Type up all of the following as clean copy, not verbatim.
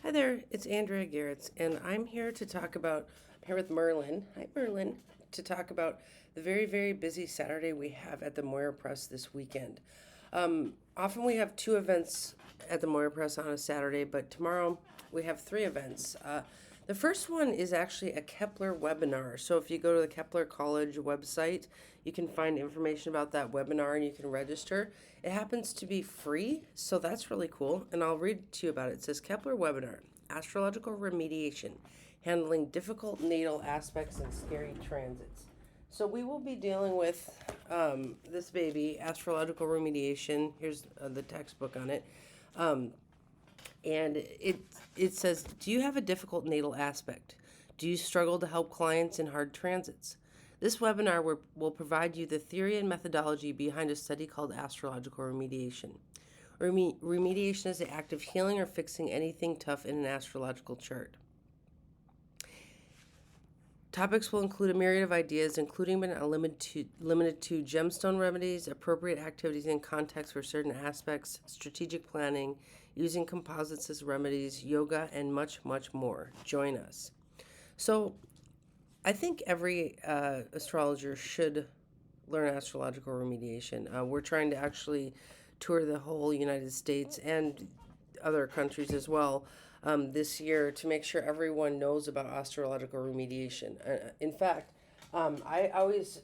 Hi there, it's Andrea Gehrz, and I'm here to talk about, I'm here with Merlin. Hi, Merlin, to talk about the very, very busy Saturday we have at the Moira Press this weekend. Often we have two events at the Moira Press on a Saturday, but tomorrow we have three events. The first one is actually a Kepler webinar. So if you go to the Kepler College website, you can find information about that webinar and you can register. It happens to be free, so that's really cool. And I'll read to you about it. It says Kepler webinar, Astrological Remediation, handling difficult natal aspects and scary transits. So we will be dealing with this baby, Astrological Remediation. Here's the textbook on it. And it says, do you have a difficult natal aspect? Do you struggle to help clients in hard transits? This webinar will provide you the theory and methodology behind a study called astrological remediation. Remediation is the act of healing or fixing anything tough in an astrological chart. Topics will include a myriad of ideas, including but not limited to gemstone remedies, appropriate activities and context for certain aspects, strategic planning, using composites as remedies, yoga, and much, much more. Join us. So, I think every astrologer should learn astrological remediation. We're trying to actually tour the whole United States and other countries as well this year to make sure everyone knows about astrological remediation. In fact, I always,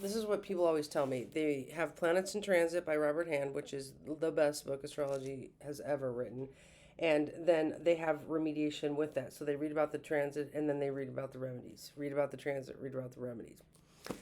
this is what people always tell me. They have Planets in Transit by Robert Hand, which is the best book astrology has ever written. And then they have remediation with that. So they read about the transit and then they read about the remedies. Read about the transit, read about the remedies.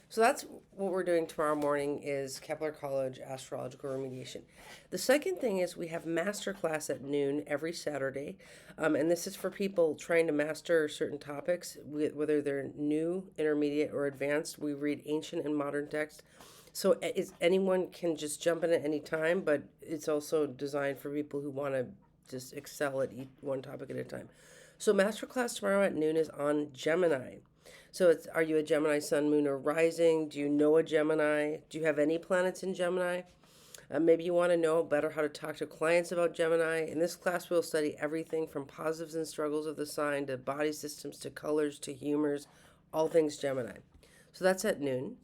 So that's what we're doing tomorrow morning is Kepler College Astrological Remediation. The second thing is we have master class at noon every Saturday. And this is for people trying to master certain topics, whether they're new, intermediate, or advanced. We read ancient and modern text. So anyone can just jump in at any time, but it's also designed for people who want to just excel at one topic at a time. So masterclass tomorrow at noon is on Gemini. So it's, are you a Gemini sun, moon, or rising? Do you know a Gemini? Do you have any planets in Gemini? Maybe you want to know better how to talk to clients about Gemini. In this class, we'll study everything from positives and struggles of the sign to body systems to colors to humors, all things Gemini. So that's at noon.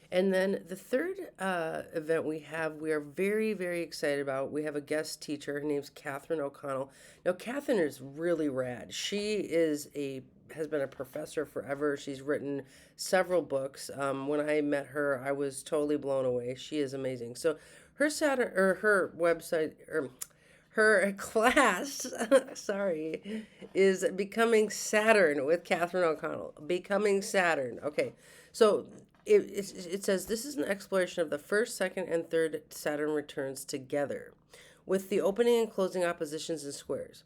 And then the third event we are very, very excited about. We have a guest teacher. Her name's Catherine O'Connell. Now, Catherine is really rad. She has been a professor forever. She's written several books. When I met her, I was totally blown away. She is amazing. So her Saturn or her website or her class, sorry, is Becoming Saturn with Catherine O'Connell. Becoming Saturn. Okay, so it says this is an exploration of the first, second, and third Saturn returns together, with the opening and closing oppositions and squares.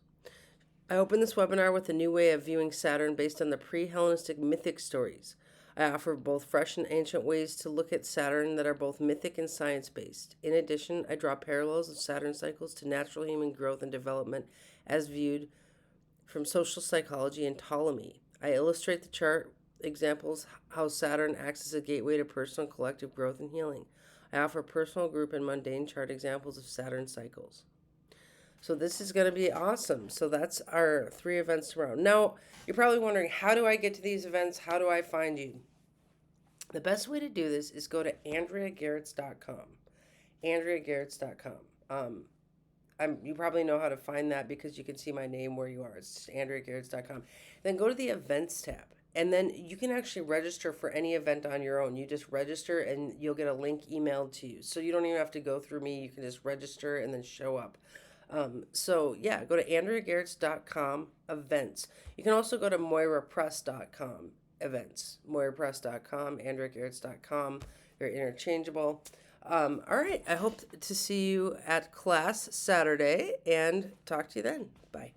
I open this webinar with a new way of viewing Saturn based on the pre-Hellenistic mythic stories. I offer both fresh and ancient ways to look at Saturn that are both mythic and science-based. In addition, I draw parallels of Saturn cycles to natural human growth and development as viewed from social psychology and Ptolemy. I illustrate the chart examples how Saturn acts as a gateway to personal and collective growth and healing. I offer personal, group, and mundane chart examples of Saturn cycles. So this is going to be awesome. So that's our three events tomorrow. Now, you're probably wondering, how do I get to these events? How do I find you? The best way to do this is go to AndreaGehrz.com. AndreaGehrz.com. You probably know how to find that because you can see my name where you are. It's just AndreaGehrz.com. Then go to the events tab. And then you can actually register for any event on your own. You just register and you'll get a link emailed to you. So you don't even have to go through me. You can just register and then show up. So yeah, go to AndreaGehrz.com events. You can also go to MoiraPress.com events. MoiraPress.com, AndreaGehrz.com. They're interchangeable. All right, I hope to see you at class Saturday and talk to you then. Bye.